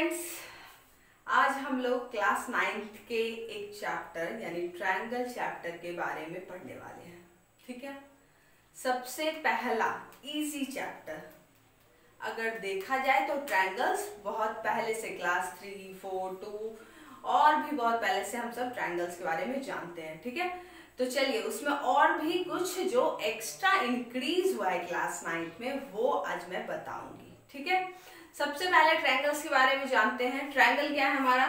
Students, आज हम लोग क्लास 9th के एक चैप्टर यानी ट्रायंगल चैप्टर के बारे में पढ़ने वाले हैं। ठीक है, सबसे पहला इजी चैप्टर अगर देखा जाए तो ट्रायंगल्स बहुत पहले से क्लास 3, 4, 2 और भी बहुत पहले से हम सब ट्रायंगल्स के बारे में जानते हैं। ठीक है, तो चलिए उसमें और भी कुछ जो एक्स्ट्रा इंक्रीज हुआ है क्लास 9th में वो आज मैं बताऊंगी। ठीक है, सबसे पहले ट्रायंगल्स के बारे में जानते हैं। ट्रायंगल क्या है हमारा?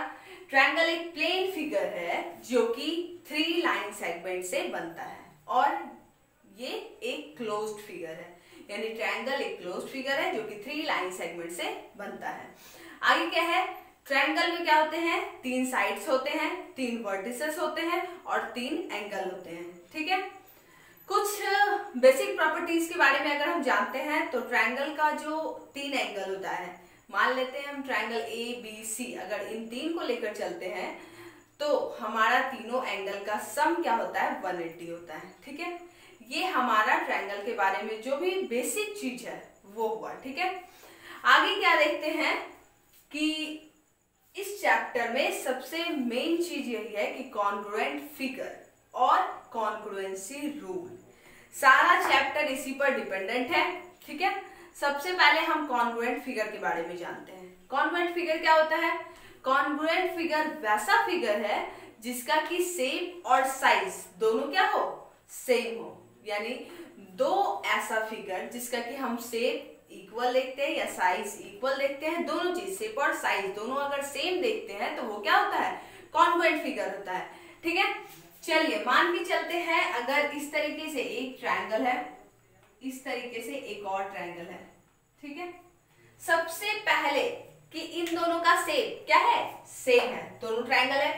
ट्रायंगल एक प्लेन फिगर है जो कि 3 लाइन सेगमेंट से बनता है और ये एक क्लोज्ड फिगर है, यानी ट्रायंगल एक क्लोज्ड फिगर है जो कि 3 लाइन सेगमेंट से बनता है। आगे क्या है? ट्रायंगल में क्या होते हैं? 3 साइड्स होते हैं, 3 वर्टिसेस होते हैं और 3 एंगल होते हैं। ठीक है, कुछ बेसिक प्रॉपर्टीज के बारे में अगर हम जानते हैं तो ट्रायंगल का जो 3 एंगल होता है, मान लेते हैं हम ट्रायंगल ABC, अगर इन 3 को लेकर चलते हैं तो हमारा तीनों एंगल का सम क्या होता है? 180 होता है। ठीक है, ये हमारा ट्रायंगल के बारे में जो भी बेसिक चीज है वो हुआ। ठीक है, आगे क्या देखते हैं कि इस चैप्टर में सबसे मेन चीज यही है कि कॉन्ग्रुएंट फिगर और कॉन्ग्रुएंसी रूल, सारा चैप्टर इसी पर डिपेंडेंट है। ठीक है, सबसे पहले हम कॉन्ग्रुएंट फिगर के बारे में जानते हैं। कॉन्ग्रुएंट फिगर क्या होता है? कॉन्ग्रुएंट फिगर वैसा फिगर है जिसका कि शेप और साइज दोनों क्या हो? सेम हो, यानी दो ऐसा फिगर जिसका कि हम शेप इक्वल देखते हैं या साइज इक्वल देखते हैं, दोनों चीज शेप और साइज दोनों अगर सेम देखते हैं तो वो क्या होता है? कॉन्ग्रुएंट फिगर होता है। ठीक है, चलिए मान के चलते हैं अगर इस तरीके से एक ट्रायंगल है, इस तरीके से एक और ट्रायंगल है। ठीक है, सबसे पहले कि इन दोनों का शेप क्या है? सेम है। दोनों ट्रायंगल है,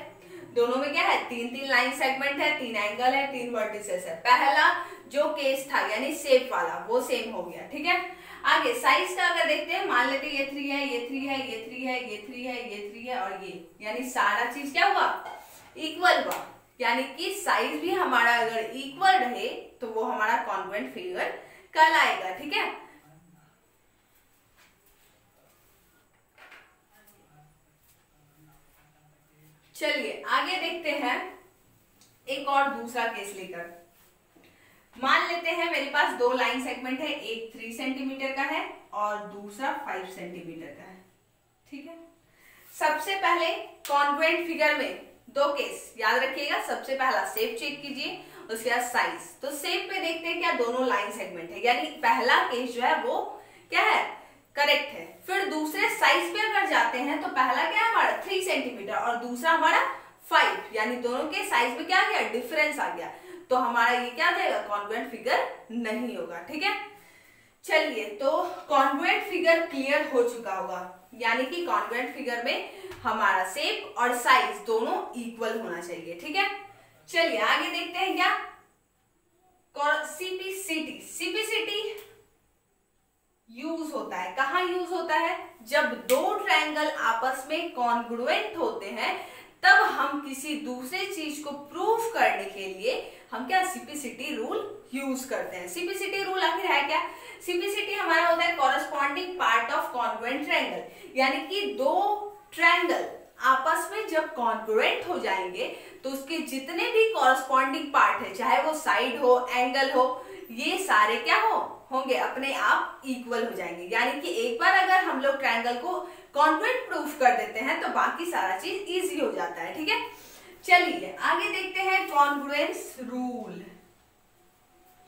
दोनों में क्या है? 3 लाइन सेगमेंट है, 3 एंगल है, 3 वर्टिसेस है। पहला जो केस था यानी शेप वाला वो सेम हो गया। ठीक है, आगे साइज का अगर देखते हैं, मान लेते हैं ये 3 है, ये 3 है, ये 3 है, ये 3 है, ये 3 है और ये, यानी सारा चीज क्या हुआ? इक्वल हुआ, यानी कि साइज भी हमारा अगर इक्वल रहे तो वो हमारा कॉन्ग्रुएंट फिगर कहलाएगा। ठीक है, चलिए आगे देखते हैं एक और दूसरा केस लेकर। मान लेते हैं मेरे पास 2 लाइन सेगमेंट है, एक 3 सेंटीमीटर का है और दूसरा 5 सेंटीमीटर का है। ठीक है, सबसे पहले कॉन्ग्रुएंट फिगर में 2 केस याद रखिएगा। सबसे पहला शेप चेक कीजिए, उसके बाद साइज। तो शेप पे देखते हैं क्या दोनों लाइन सेगमेंट है, यानी पहला केस जो है वो क्या है? करेक्ट है। फिर दूसरे साइज पे अगर जाते हैं तो पहला क्या है हमारा? 3 सेंटीमीटर और दूसरा हमारा 5, यानी दोनों के साइज में क्या आ गया? डिफरेंस आ गया, तो हमारा ये क्या हो जाएगा? कॉन्ग्रुएंट फिगर नहीं होगा। ठीक है, चलिए तो कॉन्ग्रुएंट फिगर क्लियर हो चुका होगा, यानी कि कॉन्ग्रुएंट फिगर में हमारा शेप और साइज दोनों इक्वल होना चाहिए। ठीक है, चलिए आगे देखते हैं क्या सीपीसीटी यूज होता है। कहाँ यूज होता है? जब 2 ट्रायंगल आपस में कॉन्ग्रुएंट होते हैं तब हम किसी दूसरे चीज को प्रूफ करने के लिए हम क्या सीपीसीटी रूल यूज करते हैं। सीपीसीटी रूल आखिर है क्या? सीपीसीटी हमारा होता है corresponding part of congruent triangle, यानी कि 2 ट्रायंगल आपस में जब कॉन्ग्रुएंट हो जाएंगे तो उसके जितने भी कॉरेस्पॉन्डिंग पार्ट है, चाहे वो साइड हो, एंगल हो, ये सारे क्या होंगे? अपने आप इक्वल हो जाएंगे। यानी कि एक बार अगर हम लोग ट्रायंगल को कॉन्ग्रुएंट प्रूफ कर देते हैं तो बाकी सारा चीज इजी हो जाता है। ठीक है, चलिए आगे देखते हैं कॉन्ग्रुएंस रूल।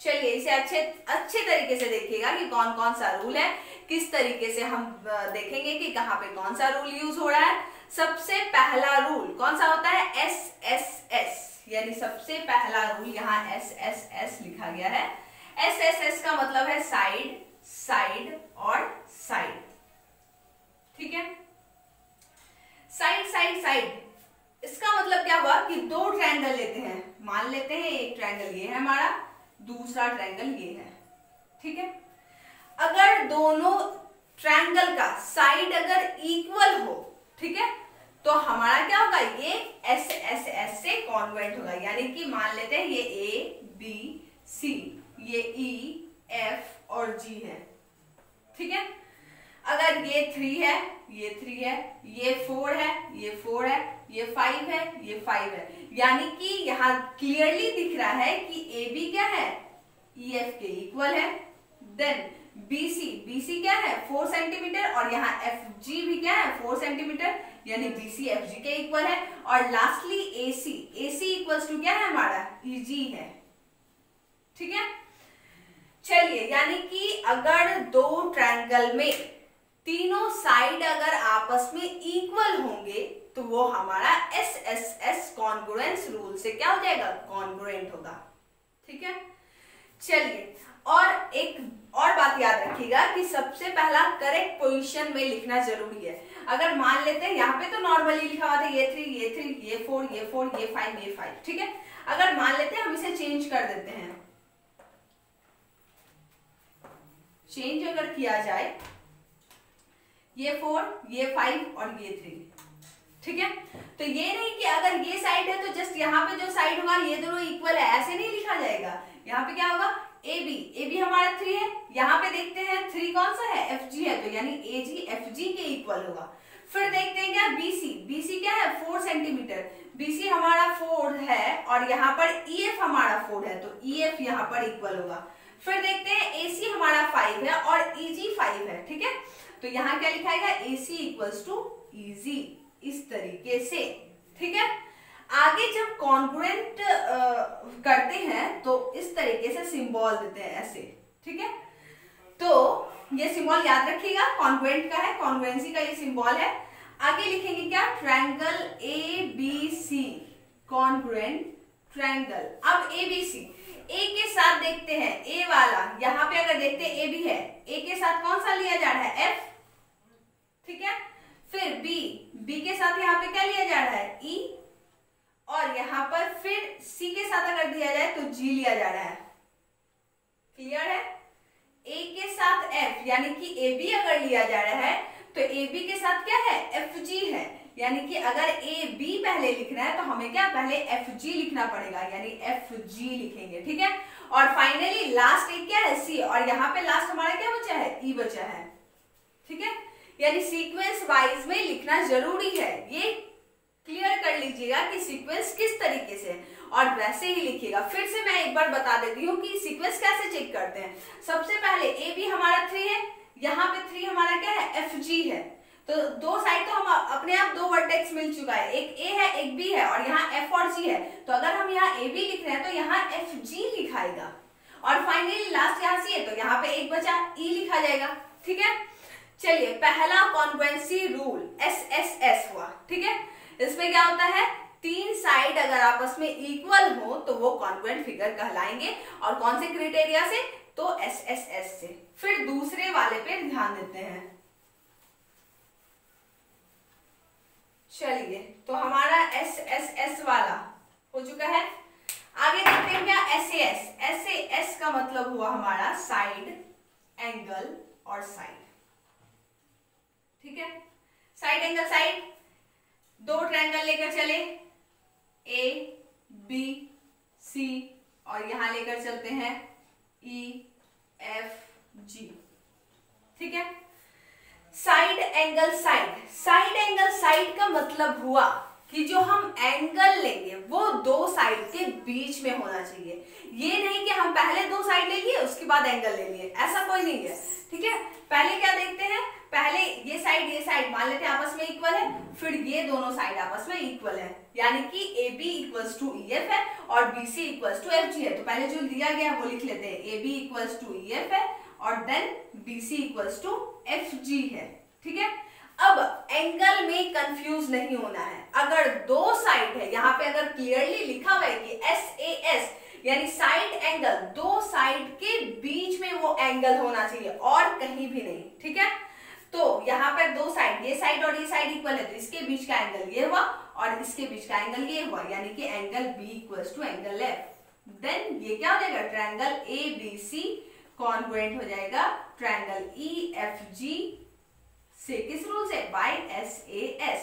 चलिए इसे अच्छे तरीके से देखिएगा कि कौन कौन सा रूल है, किस तरीके से हम देखेंगे कि कहाँ पे कौन सा रूल यूज हो रहा है। सबसे पहला रूल कौन सा होता है? SSS, यानी सबसे पहला रूल यहाँ SSS लिखा गया है। SSS का मतलब है साइड, साइड और साइड। ठीक है, साइड साइड साइड, इसका मतलब क्या हुआ कि 2 ट्रायंगल लेते हैं, मान लेते हैं एक ट्रायंगल ये है हमारा, दूसरा ट्रायंगल ये है। ठीक है, अगर दोनों ट्रायंगल का साइड अगर इक्वल हो, ठीक है, तो हमारा क्या होगा? ये SSS से कॉन्ग्रुएंट होगा, यानी कि मान लेते हैं ये ABC, ये EF और G है। ठीक है, अगर अगर ये 3 है, ये 3 है, ये 4 है, ये 4 है, ये 5 है, ये 5 है, यानी कि यहाँ क्लियरली दिख रहा है कि AB क्या है, EF के इक्वल है। देन BC क्या है 4 सेंटीमीटर, और यहाँ FG भी क्या है 4 सेंटीमीटर, यानी BC FG के इक्वल है। और लास्टली AC इक्वल्स टू क्या है हमारा, EG है। ठीक है, चलिए, यानी कि अगर दो ट्रायंगल में तीनों साइड अगर आपस में इक्वल होंगे तो वो हमारा SSS कॉन्ग्रुएंस रूल से क्या हो जाएगा, कॉन्ग्रुएंट होगा। ठीक है, चलिए, और एक और बात याद रखिएगा कि सबसे पहला करेक्ट पोजीशन में लिखना जरूरी है। अगर मान लेते हैं यहाँ पे तो नॉर्मली लिखा हुआ था ये 3, ये 3, ये 4, ये 4, ये 5, ये 5। ठीक है, अगर मान लेते हैं हम इसे चेंज कर देते हैं, चेंज अगर किया जाए ये 4, ये 5 और ये 3। ठीक है, तो ये नहीं कि अगर ये साइड है तो जस्ट यहाँ पे जो साइड होगा ये दोनों इक्वल है, ऐसे नहीं लिखा जाएगा। यहाँ पे क्या होगा, AB हमारा 3 है, यहाँ पे देखते हैं 3 कौन सा है, FG है, तो यानी AG FG के इक्वल होगा। फिर देखते हैं क्या, BC क्या है 4 सेंटीमीटर, BC हमारा 4 है और यहाँ पर EF हमारा 4 है, तो EF यहाँ पर इक्वल होगा। फिर देखते हैं AC हमारा 5 है और EG 5 है। ठीक है, तो यहाँ क्या लिखाएगा, AC इक्वल्स टू EG, इस तरीके से। ठीक है, आगे जब कॉन्ग्रुएंट करते हैं तो इस तरीके से सिंबल देते हैं ऐसे। ठीक है, तो ये सिंबल याद रखिएगा, कॉन्ग्रुएंट का है, कॉन्ग्रुएंसी का ये सिंबल है। आगे लिखेंगे क्या, ट्रायंगल ABC, कॉन्ग्रुएंट ट्रायंगल। अब ABC A के साथ देखते हैं, A वाला यहाँ पे अगर देखते हैं AB है, A के साथ कौन सा लिया जा रहा है, F। ठीक है, फिर B के साथ यहाँ पे क्या लिया जा रहा है, E, और यहाँ पर फिर C के साथ अगर दिया जाए तो G लिया जा रहा है। क्लियर है, A के साथ F, यानी कि AB अगर लिया जा रहा है तो AB के साथ क्या है, FG है, यानी कि अगर AB पहले लिखना है तो हमें क्या पहले FG लिखना पड़ेगा, यानी FG लिखेंगे। ठीक है, और फाइनली लास्ट एक क्या है, C, और यहाँ पे लास्ट हमारा क्या बचा है, E बचा है। ठीक है, यानी सीक्वेंस वाइज में लिखना जरूरी है, ये क्लियर कर लीजिएगा कि सीक्वेंस किस तरीके से, और वैसे ही लिखिएगा। फिर से मैं एक बार बता देती हूँ कि सीक्वेंस कैसे चेक करते हैं। सबसे पहले AB हमारा 3 है, यहाँ पे 3 हमारा क्या है, FG है, तो दो साइड तो हम अपने आप दो वर्टेक्स मिल चुका है, एक A है एक B है, और यहाँ F और G है, तो अगर हम यहाँ AB लिख रहे हैं तो यहाँ FG लिखाएगा, और फाइनली लास्ट यहाँ C है तो यहाँ पे एक बचा E लिखा जाएगा। ठीक है, चलिए, पहला कॉन्ग्रुएंसी रूल SSS हुआ। ठीक है, इसमें क्या होता है, तीन साइड अगर आपस में इक्वल हो तो वो कॉन्ग्रुएंट फिगर कहलाएंगे, और कौन से क्राइटेरिया से, तो SSS से। फिर दूसरे वाले पे ध्यान देते हैं। चलिए, तो हमारा SSS वाला हो चुका है। आगे देखते हैं क्या, SAS का मतलब हुआ हमारा साइड, एंगल और साइड। ठीक है, साइड एंगल साइड, दो ट्रायंगल लेकर चले, ABC, और यहां लेकर चलते हैं EFG। ठीक है, side angle side, side angle side का मतलब हुआ कि जो हम एंगल लेंगे वो दो साइड के बीच में होना चाहिए। ये नहीं कि हम पहले दो साइड ले लिए उसके बाद एंगल ले लिए, ऐसा कोई नहीं है। ठीक है, पहले क्या देखते हैं, पहले ये साइड मान लेते हैं आपस में इक्वल है, फिर ये दोनों साइड आपस में इक्वल है, यानी कि AB इक्वल्स टू EF है और BC इक्वल्स टू FG है। तो पहले जो दिया गया है वो लिख लेते हैं, AB इक्वल्स टू EF है और then BC equals to FG है। ठीक है, अब एंगल में कंफ्यूज नहीं होना है। अगर दो साइड है, यहाँ पे अगर क्लियरली लिखा हुआ है कि SAS यानी साइड एंगल, दो साइड के बीच में वो एंगल होना चाहिए और कहीं भी नहीं। ठीक है, तो यहाँ पर दो साइड, ये साइड और ये साइड इक्वल है, तो इसके बीच का एंगल ये हुआ और इसके बीच का एंगल ये हुआ, यानी कि angle B equals to angle F। Then ये क्या हो जाएगा, ट्रायंगल ABC कॉन्ग्रुएंट हो जाएगा ट्रायंगल EFG से, किस रूल से, बाय SAS।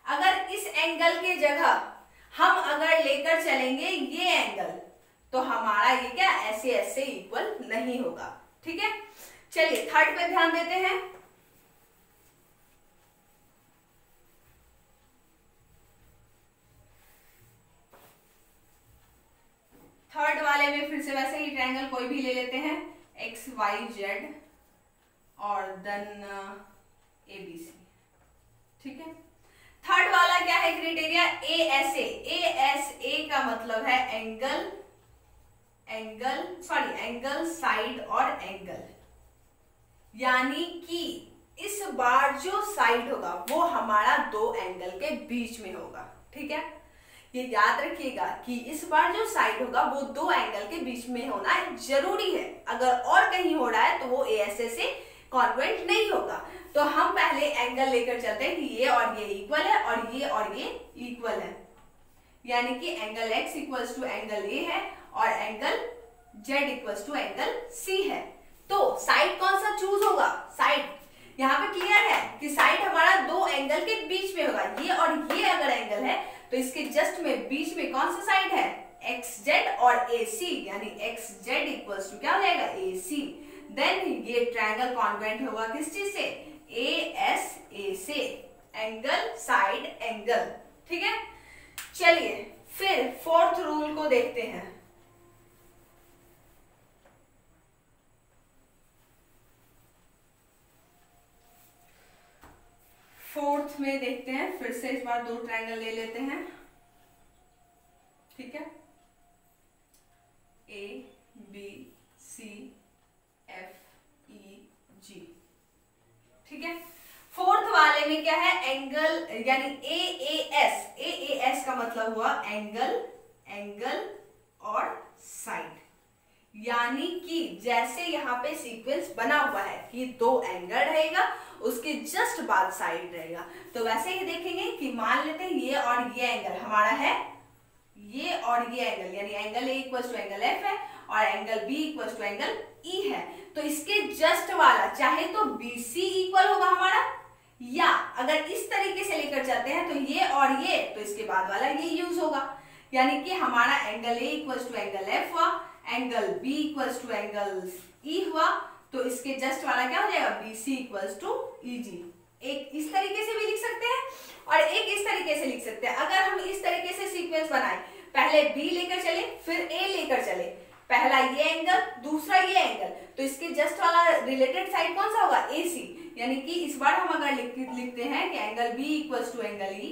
अगर इस एंगल के जगह हम अगर लेकर चलेंगे ये एंगल, तो हमारा ये क्या SAS से इक्वल नहीं होगा। ठीक है, चलिए थर्ड पे ध्यान देते हैं। थर्ड वाले में फिर से वैसे ही ट्रायंगल कोई भी ले लेते हैं, एक्स वाई जेड और देन ABC, ठीक है। थर्ड वाला क्या है क्राइटेरिया, ASA। ASA का मतलब है एंगल साइड और एंगल, यानी कि इस बार जो साइड होगा वो हमारा दो एंगल के बीच में होगा, ठीक है। ये याद रखिएगा कि इस बार जो साइड होगा वो दो एंगल के बीच में होना जरूरी है। अगर और कहीं हो रहा है तो वो ASA से कॉन्वेंट नहीं होगा। तो हम पहले एंगल लेकर चलते हैं कि ये और ये इक्वल है और ये इक्वल है, यानी कि angle x equals to angle A है और angle Z equals to angle C है। तो साइड कौन सा चूज होगा, साइड यहाँ पे क्लियर है कि साइड हमारा दो एंगल के बीच में होगा। ये और ये अगर एंगल है तो इसके जस्ट में बीच में कौन सा साइड है, XZ और AC, यानी XZ इक्वल्स टू क्या हो जाएगा, AC। देन ये ट्रायंगल कॉन्वेंट होगा किस चीज से, ASA से, एंगल साइड एंगल, ठीक है। चलिए फिर फोर्थ रूल को देखते हैं। फोर्थ में देखते हैं, फिर से इस बार दो ट्रायंगल ले लेते हैं, ठीक है, ABCFEG, ठीक है। फोर्थ वाले में क्या है, एंगल यानी AAS का मतलब हुआ एंगल और साइड, यानी कि जैसे यहाँ पे सीक्वेंस बना हुआ है कि दो एंगल रहेगा उसके जस्ट बाद साइड रहेगा, तो वैसे ही देखेंगे कि मान लेते हैं ये और ये एंगल हमारा है, ये और ये एंगल यानी angle A equals to angle F है और angle B equals to angle E है। तो इसके जस्ट वाला चाहे तो BC इक्वल होगा हमारा, या अगर इस तरीके से लेकर चलते हैं तो ये और ये, तो इसके बाद वाला ये यूज होगा, यानी कि हमारा angle A equals to angle F हुआ, angle B equals to angle E हुआ, तो इसके जस्ट वाला क्या हो जाएगा, BC इक्वल्स टू EG। एक इस तरीके से भी लिख सकते हैं और एक इस तरीके से लिख सकते हैं। अगर हम इस तरीके से सीक्वेंस बनाएं, पहले B लेकर चले फिर A लेकर चले, पहला ये एंगल दूसरा ये एंगल, तो इसके जस्ट वाला रिलेटेड साइड कौन सा होगा, AC, यानी कि इस बार हम अगर लिखते हैं कि angle B equals to angle E,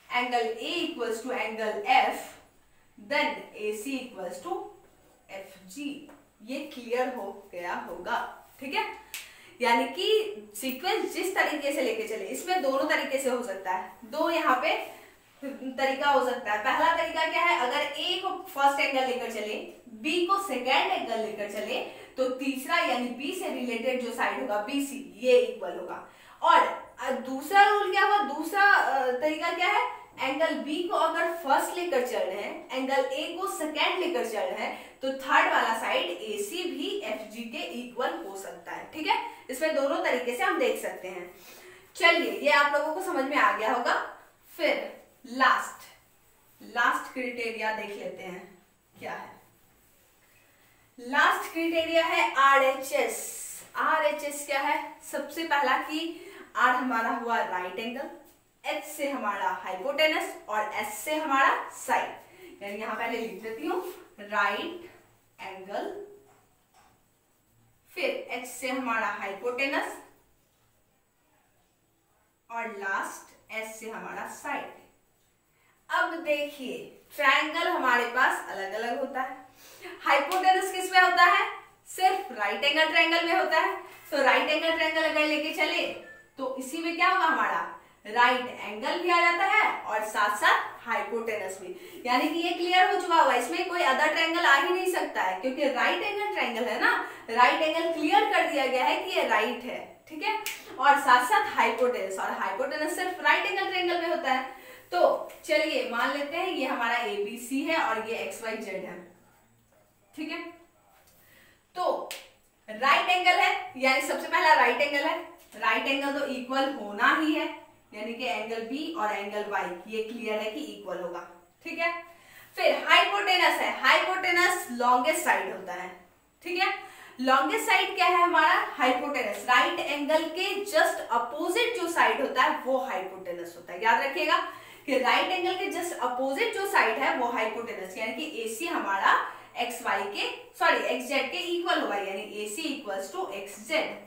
angle A equals to angle F, then AC equals to FG। ये क्लियर हो गया होगा, ठीक है। यानी कि सीक्वेंस जिस तरीके से लेके चले, इसमें दोनों तरीके से हो सकता है, दो यहाँ पे तरीका हो सकता है। पहला तरीका क्या है, अगर A को फर्स्ट एंगल लेकर चले, B को सेकेंड एंगल लेकर चले, तो तीसरा यानी B से रिलेटेड जो साइड होगा BC, ये इक्वल होगा। और दूसरा रूल क्या हुआ, दूसरा तरीका क्या है, एंगल B को अगर फर्स्ट लेकर चल रहे हैं, एंगल A को सेकेंड लेकर चल रहे हैं, तो थर्ड वाला साइड AC भी FG के इक्वल हो सकता है, ठीक है। इसमें दोनों तरीके से हम देख सकते हैं। चलिए ये आप लोगों को समझ में आ गया होगा। फिर लास्ट क्राइटेरिया देख लेते हैं क्या है। लास्ट क्राइटेरिया है RHS। RHS क्या है, सबसे पहला कि R हमारा हुआ राइट एंगल, H से हमारा हाइपोटेनस और S से हमारा साइड, यानी यहां पहले लिख देती हूं राइट एंगल, फिर H से हमारा हाइपोटेनस और लास्ट S से हमारा साइड। अब देखिए ट्रायंगल हमारे पास अलग अलग होता है। हाइपोटेनस किस में होता है, सिर्फ राइट एंगल ट्रायंगल में होता है। तो राइट एंगल ट्रायंगल अगर लेके चले तो इसी में क्या होगा, हमारा राइट एंगल भी आ जाता है और साथ साथ हाइपोटेनस भी, यानी कि ये क्लियर हो चुका होगा, इसमें कोई अदर ट्रायंगल आ ही नहीं सकता है, क्योंकि राइट एंगल ट्रायंगल है ना, राइट एंगल क्लियर कर दिया गया है कि ये राइट है, ठीक है। और साथ साथ हाइपोटेनस, और हाइपोटेनस सिर्फ राइट एंगल ट्रायंगल में होता है। तो चलिए मान लेते हैं ये हमारा ABC है और ये XYZ है, ठीक है। तो राइट एंगल है, यानी सबसे पहला राइट एंगल है, राइट एंगल तो इक्वल होना ही है, यानी कि एंगल B और एंगल Y ये क्लियर है कि इक्वल होगा, ठीक है। फिर हाइपोटेनस है, हाइपोटेनस लॉन्गेस्ट साइड होता है, ठीक है। लॉन्गेस्ट साइड क्या है हमारा, हाइपोटेनस, राइट एंगल के जस्ट अपोजिट जो साइड होता है वो हाइपोटेनस होता है। याद रखिएगा कि राइट एंगल के जस्ट अपोजिट जो साइड है वो हाइपोटेनस, यानी कि AC हमारा एक्स वाई के सॉरी एक्स जेड के इक्वल होगा, यानी ए सी इक्वल्स टू एक्स जेड।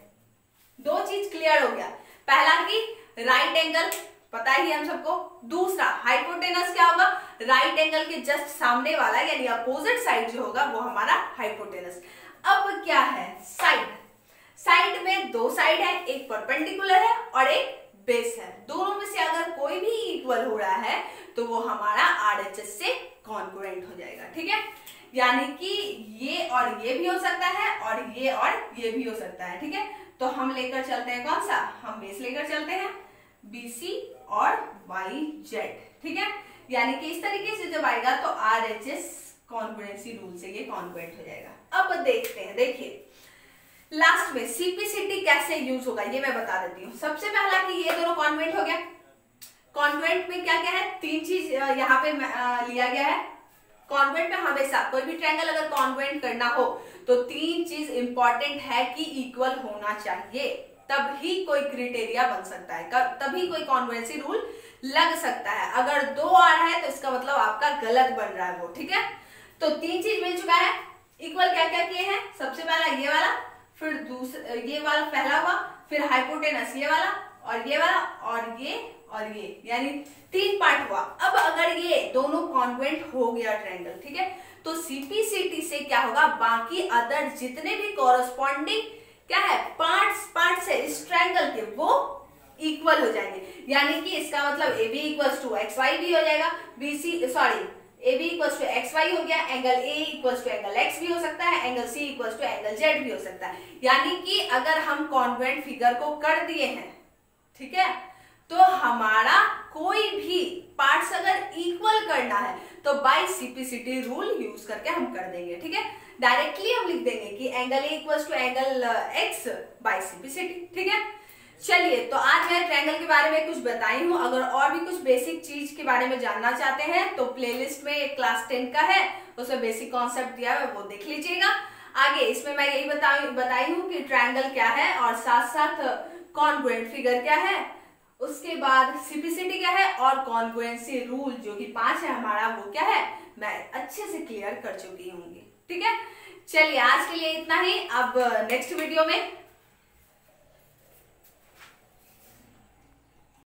दो चीज क्लियर हो गया, पहला कि राइट एंगल पता ही हम सबको, दूसरा हाइपोटेनस क्या होगा, राइट एंगल के जस्ट सामने वाला यानी अपोजिट साइड जो होगा वो हमारा हाइपोटेनस। अब क्या है साइड, साइड में दो साइड है, एक परपेंडिकुलर है और एक बेस है, दोनों में से अगर कोई भी इक्वल हो रहा है तो वो हमारा आरएचएस से कॉन्ग्रुएंट हो जाएगा, ठीक है। यानी कि ये और ये भी हो सकता है और ये भी हो सकता है, ठीक है। तो हम लेकर चलते हैं कौन सा, हम बेस लेकर चलते हैं BC और YZ, ठीक है। यानी कि इस तरीके से जब आएगा तो RHS कॉन्ग्रुएंसी रूल से ये कॉन्ग्रुएंट हो जाएगा। अब देखते हैं, देखिए लास्ट में CPCT कैसे यूज होगा ये मैं बता देती हूँ। सबसे पहला कि ये दोनों कॉन्ग्रुएंट हो गया, कॉन्ग्रुएंट में क्या क्या है, तीन चीज यहाँ पे लिया गया है। कॉन्ग्रुएंट में हमेशा कोई भी ट्रायंगल अगर कॉन्ग्रुएंट करना हो तो तीन चीज इंपॉर्टेंट है कि इक्वल होना चाहिए, तभी कोई क्राइटेरिया बन सकता है, तभी कोई कॉन्ग्रुएंसी रूल लग सकता है। अगर दो आ रहा है तो इसका मतलब आपका गलत बन रहा है वो, ठीक है। तो तीन चीज मिल चुका है, इक्वल क्या क्या किए हैं, सबसे पहला ये वाला, फिर दूसरा ये वाला पहला हुआ, फिर हाइपोटेनस ये वाला और ये वाला और ये यानी तीन पार्ट हुआ। अब अगर ये दोनों कॉन्ग्रुएंट हो गया ट्रायंगल, ठीक है, तो CPCT से क्या होगा, बाकी अदर जितने भी कॉरस्पॉन्डिंग क्या है पार्ट्स है इस ट्रायंगल के वो इक्वल हो जाएंगे। यानी कि इसका मतलब AB equals to x y भी हो जाएगा, AB equals to x y हो गया, angle A equals to angle X भी हो सकता है, angle C equals to angle Z भी हो सकता है। यानी कि अगर हम कॉन्ग्रुएंट फिगर को कर दिए हैं, ठीक है, तो हमारा कोई भी पार्ट्स अगर इक्वल करना है तो बाय CPCT रूल यूज करके हम कर देंगे, ठीक है। डायरेक्टली हम लिख देंगे कि angle A equals to angle X by CPCT, ठीक है। चलिए, तो आज मैं ट्रायंगल के बारे में कुछ बताई हूँ। अगर और भी कुछ बेसिक चीज के बारे में जानना चाहते हैं तो प्लेलिस्ट में क्लास 10 का है, उसमें बेसिक कॉन्सेप्ट दिया है, वो देख लीजिएगा। आगे इसमें मैं यही बताई हूँ कि ट्रायंगल क्या है और साथ साथ कॉन्ग्रुएंट फिगर क्या है, उसके बाद CPCT क्या है और कॉन्ग्रुएंसी रूल जो कि 5 है हमारा वो क्या है, मैं अच्छे से क्लियर कर चुकी होंगी, ठीक है। चलिए आज के लिए इतना ही। अब नेक्स्ट वीडियो में